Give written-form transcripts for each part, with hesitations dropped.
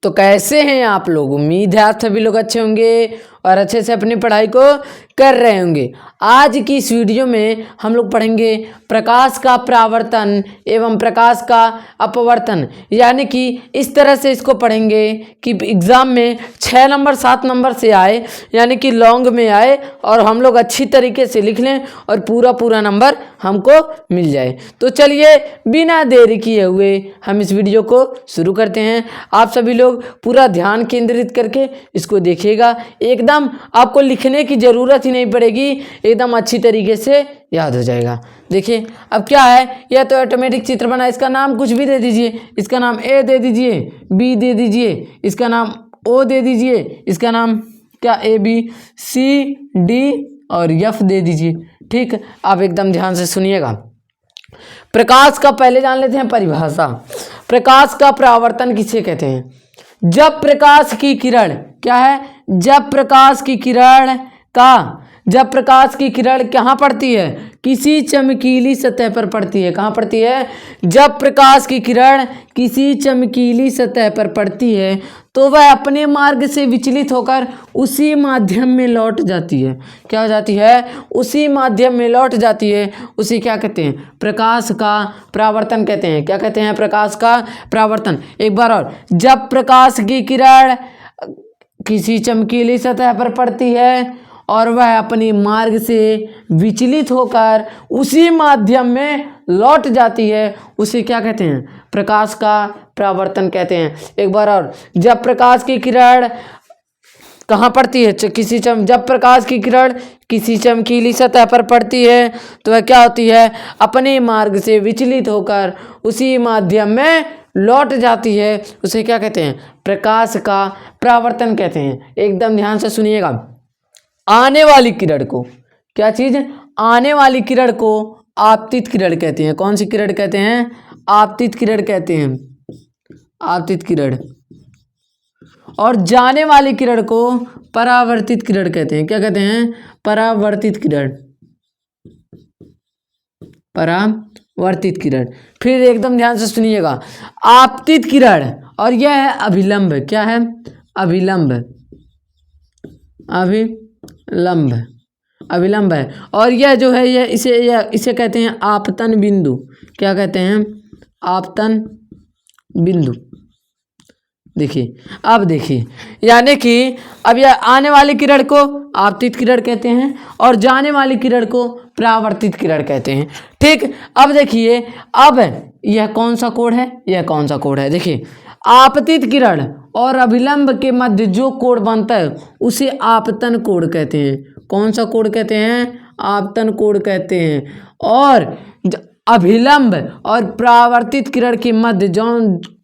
तो कैसे हैं आप लोग। उम्मीद है आप सभी लोग अच्छे होंगे और अच्छे से अपनी पढ़ाई को कर रहे होंगे। आज की इस वीडियो में हम लोग पढ़ेंगे प्रकाश का परावर्तन एवं प्रकाश का अपवर्तन, यानी कि इस तरह से इसको पढ़ेंगे कि एग्ज़ाम में 6 नंबर 7 नंबर से आए, यानी कि लॉन्ग में आए और हम लोग अच्छी तरीके से लिख लें और पूरा नंबर हमको मिल जाए। तो चलिए बिना देरी किए हुए हम इस वीडियो को शुरू करते हैं। आप सभी लोग पूरा ध्यान केंद्रित करके इसको देखिएगा, एकदम आपको लिखने की ज़रूरत ही नहीं पड़ेगी, एकदम अच्छी तरीके से याद हो जाएगा। देखिए अब क्या है, यह तो ऑटोमेटिक चित्र बना, इसका नाम कुछ भी दे दीजिए। इसका नाम ए दे दीजिए, बी दे दीजिए, इसका नाम ओ दे दीजिए, इसका नाम क्या ए बी सी डी और एफ दे दीजिए। ठीक, आप एकदम ध्यान से सुनिएगा। प्रकाश का पहले जान लेते हैं परिभाषा। प्रकाश का परावर्तन किसे कहते हैं? जब प्रकाश की किरण क्या है, जब प्रकाश की किरण कहाँ पड़ती है? किसी चमकीली सतह पर पड़ती है। कहाँ पड़ती है? जब प्रकाश की किरण किसी चमकीली सतह पर पड़ती है तो वह अपने मार्ग से विचलित होकर उसी माध्यम में लौट जाती है। क्या हो जाती है? उसी माध्यम में लौट जाती है। उसे क्या कहते हैं? प्रकाश का परावर्तन कहते हैं। क्या कहते हैं? प्रकाश का परावर्तन। एक बार और, जब प्रकाश की किरण किसी चमकीली सतह पर पड़ती है और वह अपने मार्ग से विचलित होकर उसी माध्यम में लौट जाती है, उसे क्या कहते हैं? प्रकाश का परावर्तन कहते हैं। एक बार और, जब प्रकाश की किरण कहाँ पड़ती है? जब प्रकाश की किरण किसी चमकीली सतह पर पड़ती है तो वह क्या होती है? अपने मार्ग से विचलित होकर उसी माध्यम में लौट जाती है। उसे क्या कहते हैं? प्रकाश का परावर्तन कहते हैं। एकदम ध्यान से सुनिएगा। आने वाली किरण को क्या चीज़? आने वाली किरण को आपतित किरण कहते हैं। कौन सी किरण कहते हैं? आपतित किरण कहते हैं। आपतित किरण। और जाने वाली किरण को परावर्तित किरण कहते हैं। क्या कहते हैं? परावर्तित किरण। परावर्तित किरण। फिर एकदम ध्यान से सुनिएगा। आपतित किरण और यह है अभिलंब। क्या है? अभिलंब। अभिलंब है। और यह जो है यह इसे कहते हैं आपतन बिंदु। क्या कहते हैं? आपतन बिंदु। देखिए, अब देखिए, यानी कि अब यह आने वाली किरण को आपतित किरण कहते हैं और जाने वाली किरण को परावर्तित किरण कहते हैं। ठीक, अब देखिए, अब यह कौन सा कोड है? यह कौन सा कोड है? देखिए, आपतित किरण और अभिलंब के मध्य जो कोण बनता है उसे आपतन कोण कहते हैं। कौन सा कोण कहते हैं? आपतन कोण कहते हैं। और अभिलंब और परावर्तित किरण के मध्य जो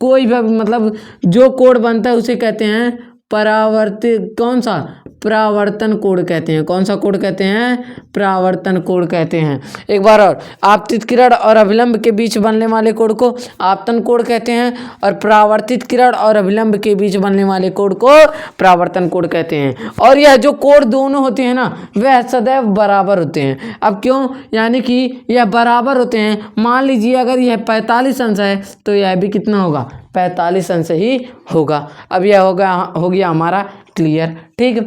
कोई भी मतलब जो कोण बनता है उसे कहते हैं परावर्तित। कौन सा? परावर्तन कोण कहते हैं। कौन सा कोण कहते हैं? परावर्तन कोण कहते हैं। एक बार और, आपतित किरण और अभिलंब के बीच बनने वाले कोण को आपतन कोण कहते हैं और परावर्तित किरण और अभिलंब के बीच बनने वाले कोण को परावर्तन कोण कहते हैं। और यह जो कोण दोनों होते हैं ना, वह सदैव बराबर होते हैं। अब क्यों? यानी कि यह बराबर होते हैं। मान लीजिए अगर यह 45 अंश है तो यह भी कितना होगा? 45 अंश ही होगा। अब यह हो गया हमारा क्लियर। ठीक,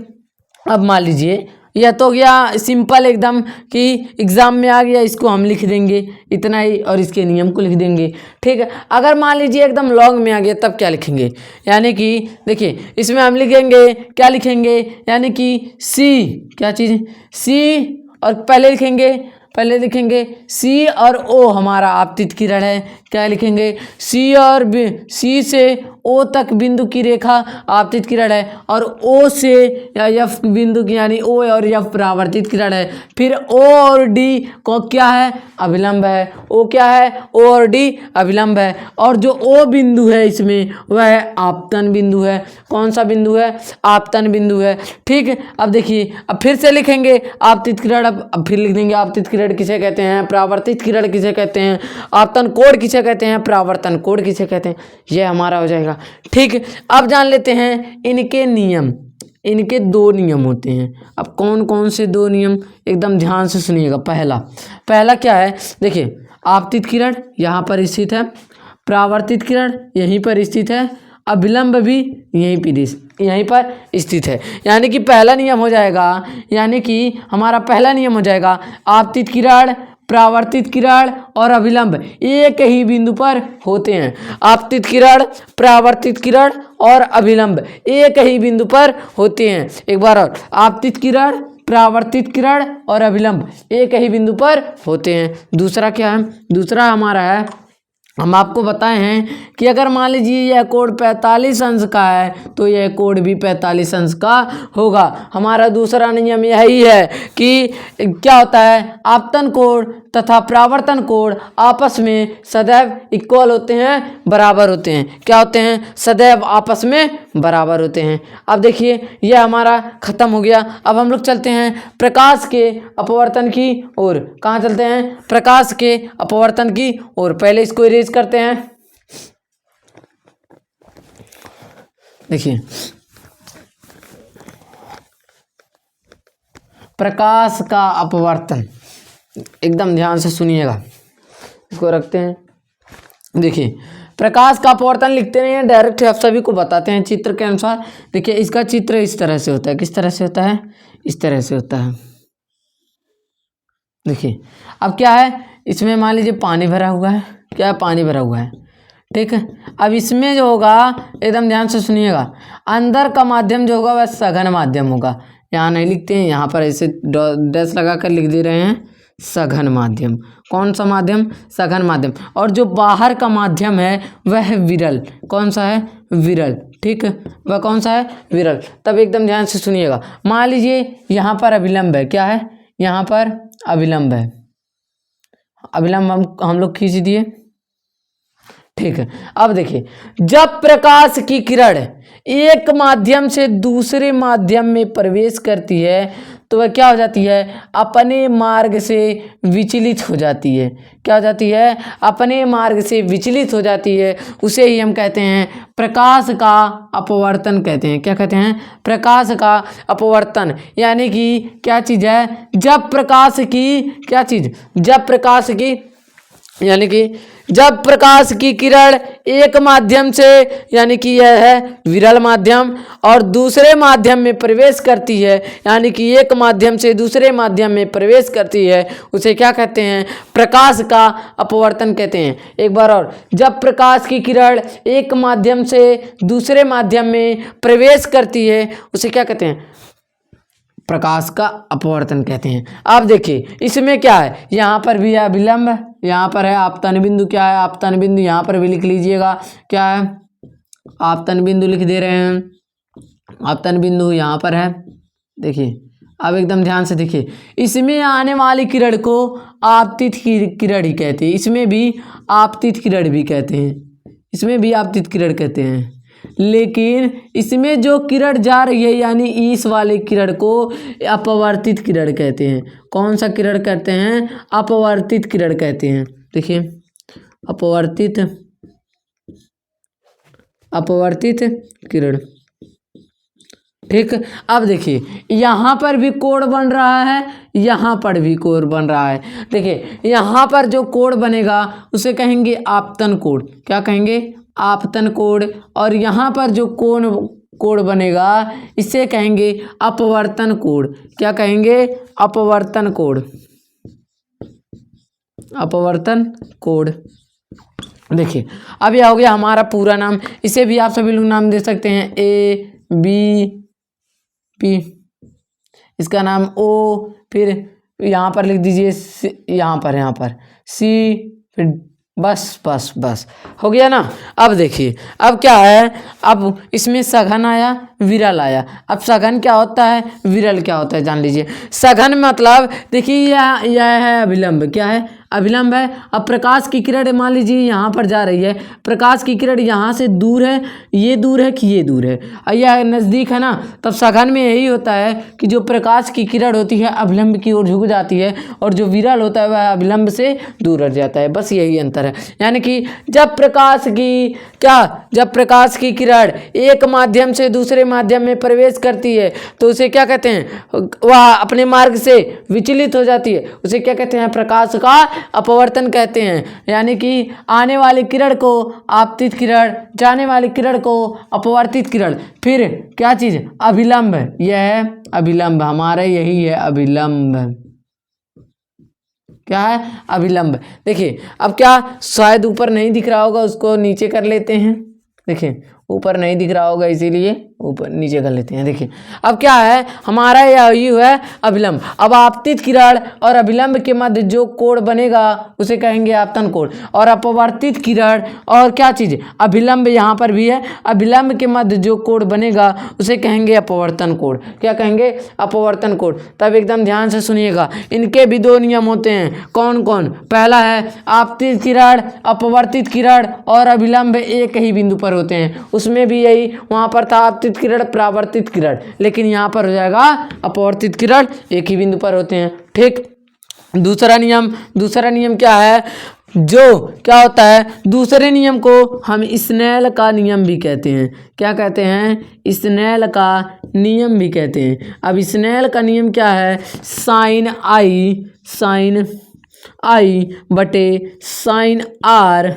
अब मान लीजिए यह तो गया सिंपल एकदम कि एग्ज़ाम में आ गया, इसको हम लिख देंगे इतना ही और इसके नियम को लिख देंगे। ठीक है, अगर मान लीजिए एकदम लॉन्ग में आ गया तब क्या लिखेंगे? यानी कि देखिए, इसमें हम लिखेंगे क्या लिखेंगे? यानी कि सी, क्या चीज़? सी, और पहले लिखेंगे सी और ओ हमारा आपतित किरण है। क्या लिखेंगे? सी से ओ तक बिंदु की रेखा आपतित किरण है और ओ से या एफ बिंदु की यानी ओ और एफ परावर्तित किरण है। फिर ओ और डी को क्या है? अभिलंब है। ओ क्या है? ओ और डी अभिलंब है। और जो ओ बिंदु है इसमें वह आपतन बिंदु है। कौन सा बिंदु है? आपतन बिंदु है। ठीक है, अब देखिए, अब फिर से लिखेंगे आपतित किरण। अब फिर लिख देंगे आपतित किरण किसे कहते हैं? परावर्तित किरण किसे कहते हैं? आपतन कोण किसे कहते हैं? परावर्तन कोण किसे कहते हैं? यह हमारा हो जाएगा। ठीक, अब जान लेते हैं इनके नियम। इनके 2 नियम होते हैं। अब कौन कौन से 2 नियम? एकदम ध्यान से सुनिएगा। पहला क्या है? देखिए, आपतित किरण यहाँ पर स्थित है, परावर्तित किरण यहीं पर स्थित है अभिलंब भी यहीं पर स्थित है। यानी कि पहला नियम हो जाएगा, यानी कि हमारा पहला नियम हो जाएगा आपतित किरण, परावर्तित किरण और अभिलंब एक ही बिंदु पर होते हैं। आपतित किरण, परावर्तित किरण और अभिलंब एक ही बिंदु पर होते हैं। एक बार और, आपतित किरण, परावर्तित किरण और अभिलंब एक ही बिंदु पर होते हैं। दूसरा क्या है? दूसरा हमारा है, हम आपको बताए हैं कि अगर मान लीजिए यह कोण 45 अंश का है तो यह कोण भी 45 अंश का होगा। हमारा दूसरा नियम यही है कि क्या होता है, आपतन कोण तथा परावर्तन कोण आपस में सदैव इक्वल होते हैं, बराबर होते हैं। क्या होते हैं? सदैव आपस में बराबर होते हैं। अब देखिए यह हमारा खत्म हो गया। अब हम लोग चलते हैं प्रकाश के अपवर्तन की ओर। कहाँ चलते हैं? प्रकाश के अपवर्तन की ओर। पहले इसको इरेज करते हैं। देखिए प्रकाश का अपवर्तन, एकदम ध्यान से सुनिएगा, इसको रखते हैं। देखिए प्रकाश का अपवर्तन लिखते नहीं है, डायरेक्ट आप सभी को बताते हैं चित्र के अनुसार। देखिए इसका चित्र इस तरह से होता है। किस तरह से होता है? इस तरह से होता है। देखिए अब क्या है, इसमें मान लीजिए पानी भरा हुआ है। क्या है? पानी भरा हुआ है, ठीक है। अब इसमें जो होगा, एकदम ध्यान से सुनिएगा, अंदर का माध्यम जो होगा वह सघन माध्यम होगा। यहाँ नहीं लिखते हैं, यहाँ पर ऐसे डैश लगा कर लिख दे रहे हैं सघन माध्यम। कौन सा माध्यम? सघन माध्यम। और जो बाहर का माध्यम है वह है विरल। कौन सा है? विरल, ठीक है। वह कौन सा है? विरल। तब एकदम ध्यान से सुनिएगा, मान लीजिए यहाँ पर अभिलंब है। क्या है? यहाँ पर अभिलंब है। अभिलंब हम लोग खींच दिए, ठीक है। अब देखिए जब प्रकाश की किरण एक माध्यम से दूसरे माध्यम में प्रवेश करती है तो वह क्या हो जाती है? अपने मार्ग से विचलित हो जाती है। क्या हो जाती है? अपने मार्ग से विचलित हो जाती है। उसे ही हम कहते हैं प्रकाश का अपवर्तन कहते हैं। क्या कहते हैं? प्रकाश का अपवर्तन। यानी कि क्या चीज़ है? जब प्रकाश की क्या चीज़? जब प्रकाश की, यानी कि जब प्रकाश की किरण एक माध्यम से, यानी कि यह है विरल माध्यम, और दूसरे माध्यम में प्रवेश करती है, यानी कि एक माध्यम से दूसरे माध्यम में प्रवेश करती है, उसे क्या कहते हैं? प्रकाश का अपवर्तन कहते हैं। एक बार और, जब प्रकाश की किरण एक माध्यम से दूसरे माध्यम में प्रवेश करती है उसे क्या कहते हैं? प्रकाश का अपवर्तन कहते हैं। अब देखिए इसमें क्या है, यहाँ पर भी है अभिलंब, यहाँ पर है आपतन बिंदु। क्या है? आपतन बिंदु यहाँ पर भी लिख लीजिएगा। क्या है? आपतन बिंदु लिख दे रहे हैं। आपतन बिंदु यहाँ पर है। देखिए अब एकदम ध्यान से देखिए, इसमें आने वाली किरण को आपतित किरण ही कहते हैं। इसमें भी आपतित किरण भी कहते हैं, इसमें भी आपतित किरण कहते हैं। लेकिन इसमें जो किरण जा रही है, यानी इस वाले किरण को अपवर्तित किरण कहते हैं। कौन सा किरण कहते हैं? अपवर्तित किरण कहते हैं। देखिए अपवर्तित किरण, ठीक। अब देखिए यहाँ पर भी कोण बन रहा है, यहाँ पर भी कोण बन रहा है। देखिए यहाँ पर जो कोण बनेगा उसे कहेंगे आपतन कोण। क्या कहेंगे? आपतन कोण। और यहाँ पर जो कोण बनेगा इसे कहेंगे अपवर्तन कोण। क्या कहेंगे? अपवर्तन कोण। अपवर्तन कोण। देखिए अब यह हो गया हमारा पूरा नाम। इसे भी आप सभी लोग नाम दे सकते हैं ABP, इसका नाम O, फिर यहाँ पर लिख दीजिए यहाँ पर C, फिर बस हो गया ना। अब देखिए अब क्या है, अब इसमें सघन आया, विरल आया। अब सघन क्या होता है, विरल क्या होता है जान लीजिए। सघन मतलब देखिए यह है अभिलंब। क्या है? अभिलंब है। अब प्रकाश की किरण मान लीजिए यहाँ पर जा रही है, प्रकाश की किरण यहाँ से दूर है, ये दूर है कि ये दूर है, और यह नज़दीक है ना। तब सघन में यही होता है कि जो प्रकाश की किरण होती है अभिलंब की ओर झुक जाती है, और जो विरल होता है वह अभिलंब से दूर हट जाता है। बस यही अंतर है। यानी कि जब प्रकाश की किरण एक माध्यम से दूसरे माध्यम में प्रवेश करती है तो उसे क्या कहते हैं? वह अपने मार्ग से विचलित हो जाती है, उसे क्या कहते हैं? प्रकाश का अपवर्तन कहते हैं, यानी कि आने वाली किरण को आपतित किरण, जाने वाली किरण को अपवर्तित किरण। फिर क्या चीज़, अभिलंब, यह है अभिलंब, हमारा यही है अभिलंब, क्या है अभिलंब। देखिए अब क्या, शायद ऊपर नहीं दिख रहा होगा, उसको नीचे कर लेते हैं। देखिए ऊपर नहीं दिख रहा होगा, इसीलिए ऊपर नीचे कर लेते हैं। देखिए अब क्या है, हमारा यही है अभिलंब। अब आपतित किरण और अभिलंब के मध्य जो कोण बनेगा उसे कहेंगे आपतन कोण, और अपवर्तित किरण और क्या चीज़, अभिलंब, यहाँ पर भी है, अभिलंब के मध्य जो कोण बनेगा उसे कहेंगे अपवर्तन कोण। क्या कहेंगे, अपवर्तन कोण। तब एकदम ध्यान से सुनिएगा, इनके भी दो नियम होते हैं। कौन कौन, पहला है आपतित किरण, अपवर्तित किरण और अभिलंब एक ही बिंदु पर होते हैं। उसमें भी यही, वहाँ पर था आपतित किरण परावर्तित किरण, लेकिन यहाँ पर हो जाएगा अपवर्तित किरण, एक ही बिंदु पर होते हैं। ठीक। दूसरा नियम क्या है, जो क्या होता है, दूसरे नियम को हम स्नेल का नियम भी कहते हैं। क्या कहते हैं, स्नेल का नियम भी कहते हैं। अब स्नेल का नियम क्या है, साइन आई बटे साइन आर,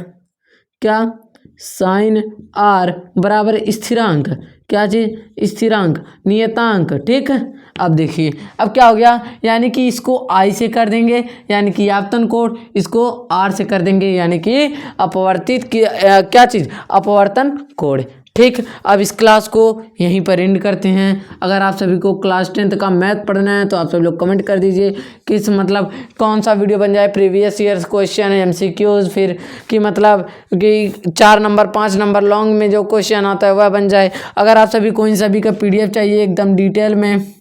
क्या, साइन आर बराबर स्थिरांक, क्या चीज, स्थिरांक, नियतांक। ठीक है। अब देखिए अब क्या हो गया, यानी कि इसको आई से कर देंगे यानी कि आपतन कोण, इसको आर से कर देंगे यानी कि अपवर्तित क्या चीज, अपवर्तन कोण। ठीक। अब इस क्लास को यहीं पर एंड करते हैं। अगर आप सभी को क्लास 10th का मैथ पढ़ना है तो आप सभी लोग कमेंट कर दीजिए किस मतलब कौन सा वीडियो बन जाए, प्रीवियस ईयर्स क्वेश्चन, MCQs, फिर कि मतलब कि 4 नंबर 5 नंबर लॉन्ग में जो क्वेश्चन आता है वह बन जाए। अगर आप सभी को इन सभी का PDF चाहिए एकदम डिटेल में,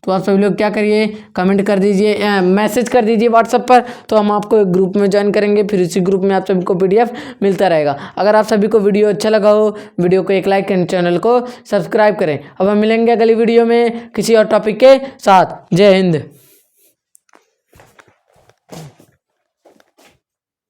तो आप सभी लोग क्या करिए, कमेंट कर दीजिए, मैसेज कर दीजिए व्हाट्सएप पर, तो हम आपको एक ग्रुप में ज्वाइन करेंगे। फिर उसी ग्रुप में आप सभी को PDF मिलता रहेगा। अगर आप सभी को वीडियो अच्छा लगा हो, वीडियो को एक लाइक करें, चैनल को सब्सक्राइब करें। अब हम मिलेंगे अगली वीडियो में किसी और टॉपिक के साथ। जय हिंद।